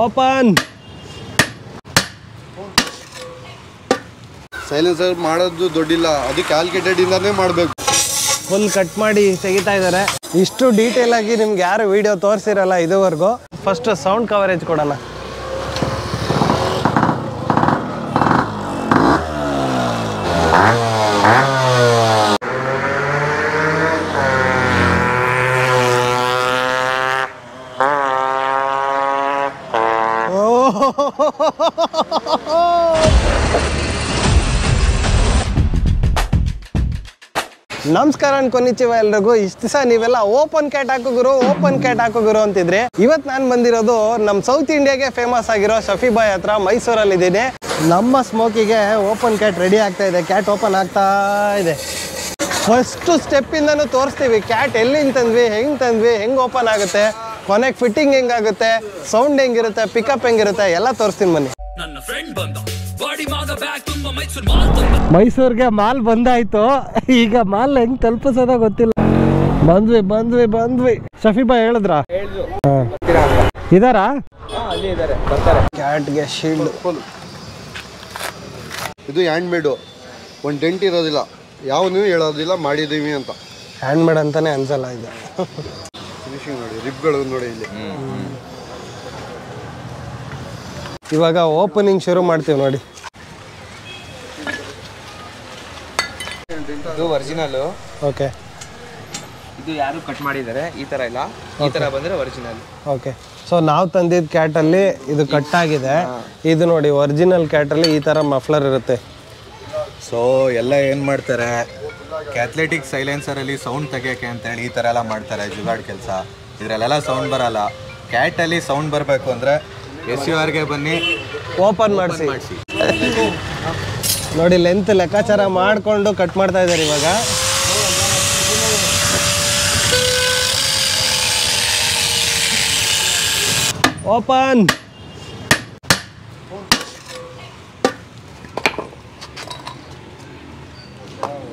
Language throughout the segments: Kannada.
ಓಪನ್. ಸೈಲೆನ್ಸರ್ ಮಾಡೋದು ದೊಡ್ಡಿಲ್ಲ, ಅದು ಕ್ಯಾಲ್ಕುಲೇಟೆಡ್ ಇಂದಾನೇ ಮಾಡಬೇಕು. ಫುಲ್ ಕಟ್ ಮಾಡಿ ತೆಗಿತಾ ಇದ್ದಾರೆ. ಇಷ್ಟು ಡೀಟೇಲ್ ಆಗಿ ನಿಮ್ಗೆ ಯಾರು ವಿಡಿಯೋ ತೋರಿಸಿರಲ್ಲ ಇದುವರೆಗೂ. ಫಸ್ಟ್ ಸೌಂಡ್ ಕವರೇಜ್ ಕೊಡೋಣ. ನಮಸ್ಕಾರ ಅನ್ಕೊನಿಚಿವ ಎಲ್ರಿಗೂ. ಇಷ್ಟು ದಿವಸ ನೀವೆಲ್ಲ ಓಪನ್ ಕ್ಯಾಟ್ ಹಾಕೋ ಗುರು ಅಂತಿದ್ರಿ. ಇವತ್ತು ನಾನು ಬಂದಿರೋದು ನಮ್ಮ ಸೌತ್ ಇಂಡಿಯಾಗೆ ಫೇಮಸ್ ಆಗಿರೋ ಶಫಿ ಬಾಯ್ ಹತ್ರ ಮೈಸೂರಲ್ಲಿ ಇದ್ದೀನಿ. ನಮ್ಮ ಸ್ಮೋಕಿಗೆ ಓಪನ್ ಕ್ಯಾಟ್ ರೆಡಿ ಆಗ್ತಾ ಇದೆ. ಕ್ಯಾಟ್ ಓಪನ್ ಆಗ್ತಾ ಇದೆ. ಫಸ್ಟ್ ಸ್ಟೆಪ್ಪಿಂದನೂ ತೋರಿಸ್ತೀವಿ ಕ್ಯಾಟ್ ಎಲ್ಲಿಂದ ತಂದ್ವಿ, ಹೆಂಗೆ ಓಪನ್ ಆಗುತ್ತೆ, ಕೊನೆಗೆ ಫಿಟ್ಟಿಂಗ್ ಹೆಂಗಾಗುತ್ತೆ, ಸೌಂಡ್ ಹೆಂಗಿರುತ್ತೆ, ಪಿಕಪ್ ಹೆಂಗಿರುತ್ತೆ ಎಲ್ಲ ತೋರಿಸ್ತೀನಿ ಬನ್ನಿ. ಮೈಸೂರಿಗೆ ಮಾಲ್ ಬಂದಾಯ್ತು. ಈಗ ಮಾಲ್ ಹೆಂಗ್ ತಲುಪಿಸೋದ ಗೊತ್ತಿಲ್ಲ. ಬಂದ್ವಿ. ಶಫಿ ಬಾಯ್ ಹೇಳಿದ್ರ ಇದಾರಾ? ಕ್ಯಾಟ್ಗೆ ಶೀಲ್ಡ್. ಇದು ಹ್ಯಾಂಡ್ ಮೇಡು, ಒಂದು ಡೆಂಟ್ ಇರೋದಿಲ್ಲ, ಯಾವನು ಹೇಳೋದಿಲ್ಲ ಮಾಡಿದೀವಿ ಅಂತ. ಹ್ಯಾಂಡ್ ಮೇಡ್ ಅಂತಾನೆ ಅನ್ಸಲ್ಲ ಇದು. ಫಿನಿಶಿಂಗ್ ನೋಡಿ, ರಿಬ್ಗಳು ನೋಡಿ ಇಲ್ಲಿ. ಇವಾಗ ಓಪನಿಂಗ್ ಶುರು ಮಾಡ್ತೀವಿ ನೋಡಿ. ಇದು ಒರಿಜಿನಲ್. ಓಕೆ, ಇದು ಯಾರು ಕಟ್ ಮಾಡಿದ್ದಾರೆ, ಈ ತರ ಇಲ್ಲ, ಈ ತರ ಬಂದ್ರೆ ಒರಿಜಿನಲ್. ಓಕೆ, ಸೊ ನಾವು ತಂದಿದ್ದ ಕ್ಯಾಟಲ್ಲಿ ಇದು ಕಟ್ ಆಗಿದೆ. ಇದು ನೋಡಿ ಒರಿಜಿನಲ್ ಕ್ಯಾಟಲ್ಲಿ ಈ ಥರ ಮಫ್ಲರ್ ಇರುತ್ತೆ. ಸೊ ಎಲ್ಲ ಏನು ಮಾಡ್ತಾರೆ, ಕ್ಯಾಥ್ಲೆಟಿಕ್ ಸೈಲೆನ್ಸರಲ್ಲಿ ಸೌಂಡ್ ತೆಗಿಯೋಕ್ಕೆ ಅಂತೇಳಿ ಈ ಥರ ಎಲ್ಲ ಮಾಡ್ತಾರೆ ಜುಗಾಡ್ ಕೆಲಸ. ಇದರಲ್ಲೆಲ್ಲ ಸೌಂಡ್ ಬರಲ್ಲ. ಕ್ಯಾಟಲ್ಲಿ ಸೌಂಡ್ ಬರಬೇಕು ಅಂದರೆ SURಗೆ ಬನ್ನಿ, ಓಪನ್ ಮಾಡಿಸಿ ನೋಡಿ. ಲೆಂತ್ ಲೆಕ್ಕಾಚಾರ ಮಾಡಿಕೊಂಡು ಕಟ್ ಮಾಡ್ತಾ ಇದ್ದಾರೆ ಇವಾಗ. ಓಪನ್.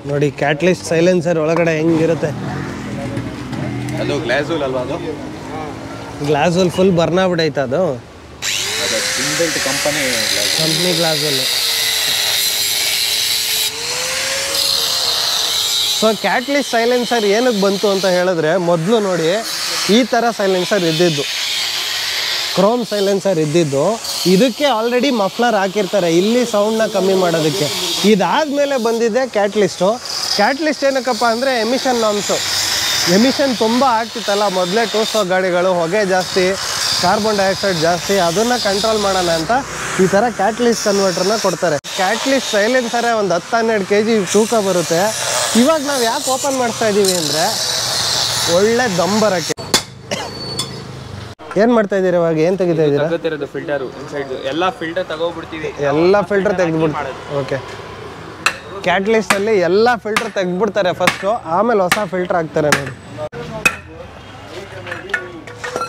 ನೋಡಿ ಕ್ಯಾಟ್ಲಿಸ್ಟ್ ಸೈಲೆನ್ಸರ್ ಒಳಗಡೆ ಹೆಂಗಿರುತ್ತೆ. ಅದು ಗ್ಲಾಸೂಲ್ ಅಲ್ವಾ? ಅದು ಗ್ಲಾಸಲ್ಲಿ ಫುಲ್ ಬರ್ನ್ ಆಗ್ಬಿಟ್ಟೈತೆ. ಅದು ಕಂಪ್ನಿ ಗ್ಲಾಸಲ್ಲಿ. ಸೊ ಕ್ಯಾಟ್ಲಿಸ್ಟ್ ಸೈಲೆನ್ಸರ್ ಏನಕ್ಕೆ ಬಂತು ಅಂತ ಹೇಳಿದ್ರೆ, ಮೊದಲು ನೋಡಿ ಈ ಥರ ಸೈಲೆನ್ಸರ್ ಇದ್ದಿದ್ದು, ಕ್ರೋಮ್ ಸೈಲೆನ್ಸರ್ ಇದ್ದಿದ್ದು. ಇದಕ್ಕೆ ಆಲ್ರೆಡಿ ಮಫ್ಲರ್ ಹಾಕಿರ್ತಾರೆ ಇಲ್ಲಿ ಸೌಂಡ್ನ ಕಮ್ಮಿ ಮಾಡೋದಕ್ಕೆ. ಇದಾದಮೇಲೆ ಬಂದಿದೆ ಕ್ಯಾಟ್ಲಿಸ್ಟು. ಕ್ಯಾಟ್ಲಿಸ್ಟ್ ಏನಕ್ಕಪ್ಪ ಅಂದರೆ ಎಮಿಷನ್ ನಾರ್ಮ್ಸು. ಎಮಿಷನ್ ತುಂಬ ಆಗ್ತಿತ್ತಲ್ಲ ಮೊದಲೇ, ಟೂಸ್ಟೋ ಗಾಡಿಗಳು ಹೊಗೆ ಜಾಸ್ತಿ, ಕಾರ್ಬನ್ ಡೈಆಕ್ಸೈಡ್ ಜಾಸ್ತಿ, ಅದನ್ನು ಕಂಟ್ರೋಲ್ ಮಾಡೋಣ ಅಂತ ಈ ಥರ ಕ್ಯಾಟ್ಲಿಸ್ಟ್ ಕನ್ವರ್ಟರ್ನ ಕೊಡ್ತಾರೆ. ಕ್ಯಾಟ್ಲಿಸ್ಟ್ ಸೈಲೆನ್ಸರೇ ಒಂದು 10-12 kg ತೂಕ ಬರುತ್ತೆ. ಇವಾಗ ನಾವು ಯಾಕೆ ಓಪನ್ ಮಾಡಿಸ್ತಾ ಇದ್ದೀವಿ ಅಂದರೆ ಒಳ್ಳೆ ದಮ್ ಬರೋಕ್ಕೆ. ಏನು ಮಾಡ್ತಾ ಇದ್ದೀರಾ ಇವಾಗ? ಏನು ತೆಗಿತಾ ಇದ್ದೀರಾ? ಫಿಲ್ಟರ್ ಇನ್ಸೈಡ್ ಎಲ್ಲ ಫಿಲ್ಟರ್ ತಗೋಬಿಡ್ತೀವಿ. ಎಲ್ಲ ಫಿಲ್ಟರ್ ತೆಗೆದ್ಬಿಡ್ತಾರೆ. ಓಕೆ, ಕ್ಯಾಟ್ಲಿಸ್ಟಲ್ಲಿ ಎಲ್ಲ ಫಿಲ್ಟರ್ ತೆಗೆದ್ಬಿಡ್ತಾರೆ ಫಸ್ಟು, ಆಮೇಲೆ ಹೊಸ ಫಿಲ್ಟರ್ ಹಾಕ್ತಾರೆ ನೋಡಿ.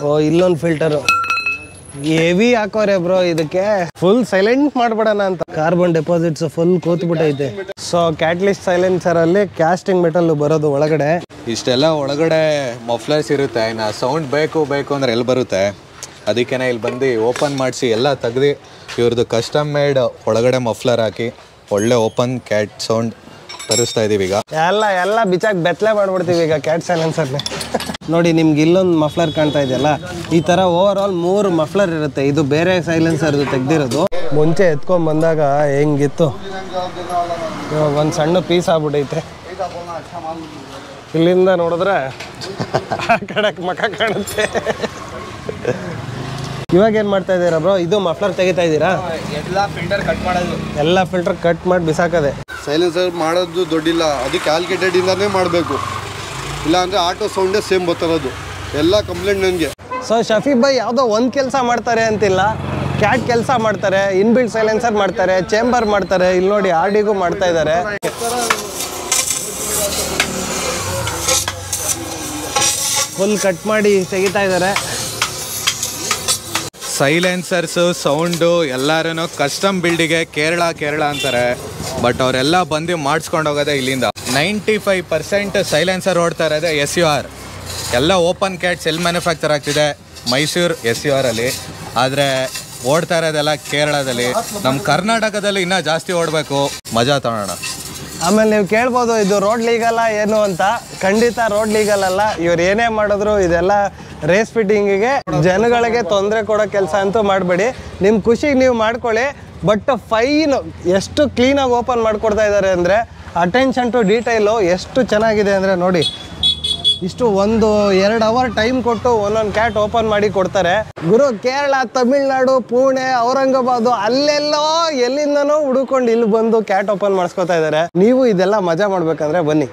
ಓ, ಇಲ್ಲೊಂದು ಫಿಲ್ಟರು ಹೆವಿ ಹಾಕೋರೆ ಬ್ರೋ. ಇದಕ್ಕೆ ಫುಲ್ ಸೈಲೆಂಟ್ ಮಾಡ್ಬಿಡೋಣ ಅಂತ. ಕಾರ್ಬನ್ ಡೆಪಾಸಿಟ್ಸ್ ಫುಲ್ ಕೂತ್ಬಿಟ್ಟೈತೆ. ಸೊ ಕ್ಯಾಟ್ಲಿಸ್ಟ್ ಸೈಲೆನ್ಸರಲ್ಲಿ ಕ್ಯಾಸ್ಟಿಂಗ್ ಮೆಟಲ್ ಬರೋದು ಒಳಗಡೆ. ಇಷ್ಟೆಲ್ಲ ಒಳಗಡೆ ಮಫ್ಲರ್ಸ್ ಇರುತ್ತೆ. ಇನ್ನು ಸೌಂಡ್ ಬೇಕು ಅಂದ್ರೆ ಎಲ್ಲಿ ಬರುತ್ತೆ? ಅದಕ್ಕೇನೆ ಇಲ್ಲಿ ಬಂದು ಓಪನ್ ಮಾಡಿಸಿ ಎಲ್ಲ ತೆಗ್ದು ಇವ್ರದ್ದು ಕಸ್ಟಮ್ ಮೇಡ್ ಒಳಗಡೆ ಮಫ್ಲರ್ ಹಾಕಿ ಒಳ್ಳೆ ಓಪನ್ ಕ್ಯಾಟ್ ಸೌಂಡ್ ತರಿಸ್ತಾ ಇದೀವಿ. ಈಗ ಎಲ್ಲ ಬಿಚಾಕ್ ಬೆತ್ತಲೆ ಮಾಡ್ಬಿಡ್ತೀವಿ ಈಗ ಕ್ಯಾಟ್ ಸೈಲೆನ್ಸರ್ನೇ. ನೋಡಿ ನಿಮ್ಗೆ ಇಲ್ಲೊಂದು ಮಫ್ಲರ್ ಕಾಣ್ತಾ ಇದೆಯಲ್ಲ, ಈ ಥರ ಓವರ್ ಆಲ್ 3 ಮಫ್ಲರ್ ಇರುತ್ತೆ. ಇದು ಬೇರೆ ಸೈಲೆನ್ಸರ್ದು ತೆಗ್ದಿರೋದು. ಮುಂಚೆ ಎತ್ಕೊಂಡ್ ಬಂದಾಗ ಹೆಂಗಿತ್ತು, ಇವಾಗ ಒಂದು ಸಣ್ಣ ಪೀಸ್ ಆಗ್ಬಿಟ್ಟೈತೆ. ಇಲ್ಲಿಂದ ನೋಡಿದ್ರೆ ಆ ಕಡೆ ಮಖ ಕಾಣುತ್ತೆ. ಇವಾಗ ಏನು ಮಾಡ್ತಾ ಇದ್ದೀರಾ ಬ್ರೋ? ಇದು ಮಫ್ಲರ್ ತೆಗಿತಾ ಇದ್ದೀರಾ? ಎಲ್ಲ ಫಿಲ್ಟರ್ ಕಟ್ ಮಾಡೋದು, ಎಲ್ಲ ಫಿಲ್ಟರ್ ಕಟ್ ಮಾಡಿ ಬಿಸಾಕದೆ. ಸೈಲೆನ್ಸರ್ ಮಾಡೋದು ದೊಡ್ಡಿಲ್ಲ, ಅದು ಕ್ಯಾಲ್ಕುಲೇಟೆಡ್ ಇಂದಾನೇ ಮಾಡಬೇಕು. ಇಲ್ಲ ಅಂದರೆ ಆಟೋ ಸೌಂಡೇ ಸೇಮ್ ಬರ್ತಿರೋದು. ಎಲ್ಲ ಕಂಪ್ಲೇಂಟ್ ನನಗೆ. ಸೊ ಶಫಿ ಬಾಯ್ ಯಾವುದೋ ಒಂದು ಕೆಲಸ ಮಾಡ್ತಾರೆ ಅಂತಿಲ್ಲ, ಕ್ಯಾಟ್ ಕೆಲಸ ಮಾಡ್ತಾರೆ, ಇನ್ಬಿಲ್ಟ್ ಸೈಲೆನ್ಸರ್ ಮಾಡ್ತಾರೆ, ಚೇಂಬರ್ ಮಾಡ್ತಾರೆ. ಇಲ್ಲಿ ನೋಡಿ ಆರ್ಡಿಗೂ ಮಾಡ್ತಾ ಇದ್ದಾರೆ. ಫುಲ್ ಕಟ್ ಮಾಡಿ ತೆಗಿತಾ ಇದ್ದಾರೆ. ಸೈಲೆನ್ಸರ್ಸು ಸೌಂಡು ಎಲ್ಲರೂ ಕಸ್ಟಮ್ ಬಿಲ್ಡಿಗೆ ಕೇರಳ ಅಂತಾರೆ. ಬಟ್ ಅವರೆಲ್ಲ ಬಂದು ಮಾಡಿಸ್ಕೊಂಡು ಹೋಗೋದೇ ಇಲ್ಲಿಂದ. 95% ಸೈಲೆನ್ಸರ್ ಓಡ್ತಾ ಇರೋದೇ SUR. ಎಲ್ಲ ಓಪನ್ ಕ್ಯಾಟ್ಸ್ ಎಲ್ಲಿ ಮ್ಯಾನುಫ್ಯಾಕ್ಚರ್ ಆಗ್ತಿದೆ, ಮೈಸೂರು SUR ಅಲ್ಲಿ, ಆದರೆ ಓಡ್ತಾ ಇರೋದೆಲ್ಲ ಕೇರಳದಲ್ಲಿ. ನಮ್ಮ ಕರ್ನಾಟಕದಲ್ಲಿ ಇನ್ನೂ ಜಾಸ್ತಿ ಓಡಬೇಕು, ಮಜಾ ತಗೋಣ. ಆಮೇಲೆ ನೀವು ಕೇಳ್ಬೋದು ಇದು ರೋಡ್ ಲೀಗಲ್ಲ ಏನು ಅಂತ. ಖಂಡಿತ ರೋಡ್ ಲೀಗಲ್ ಅಲ್ಲ. ಇವ್ರು ಏನೇ ಮಾಡಿದ್ರು ಇದೆಲ್ಲ ರೇಸ್ ಫಿಟ್ಟಿಂಗಿಗೆ ಜನಗಳಿಗೆ ತೊಂದರೆ ಕೊಡೋ ಕೆಲಸ ಅಂತೂ ಮಾಡಬೇಡಿ. ನಿಮ್ಮ ಖುಷಿಗೆ ನೀವು ಮಾಡ್ಕೊಳ್ಳಿ. ಬಟ್ ಫೈನ್ ಎಷ್ಟು ಕ್ಲೀನಾಗಿ ಓಪನ್ ಮಾಡಿಕೊಡ್ತಾ ಇದ್ದಾರೆ ಅಂದರೆ, ಅಟೆನ್ಷನ್ ಟು ಡೀಟೈಲು ಎಷ್ಟು ಚೆನ್ನಾಗಿದೆ ಅಂದರೆ ನೋಡಿ. ಇಷ್ಟು 1-2 ಅವರ್ ಟೈಮ್ ಕೊಟ್ಟು ಒಂದೊಂದು ಕ್ಯಾಟ್ ಓಪನ್ ಮಾಡಿ ಕೊಡ್ತಾರೆ. ಗುರು ಕೇರಳ, ತಮಿಳ್ನಾಡು, ಪುಣೆ, ಔರಂಗಾಬಾದು ಅಲ್ಲೆಲ್ಲೋ ಎಲ್ಲಿಂದನೋ ಹುಡುಕೊಂಡು ಇಲ್ಲಿ ಬಂದು ಕ್ಯಾಟ್ ಓಪನ್ ಮಾಡಿಸ್ಕೊತಾ ಇದ್ದಾರೆ. ನೀವು ಇದೆಲ್ಲ ಮಜಾ ಮಾಡ್ಬೇಕಂದ್ರೆ ಬನ್ನಿ.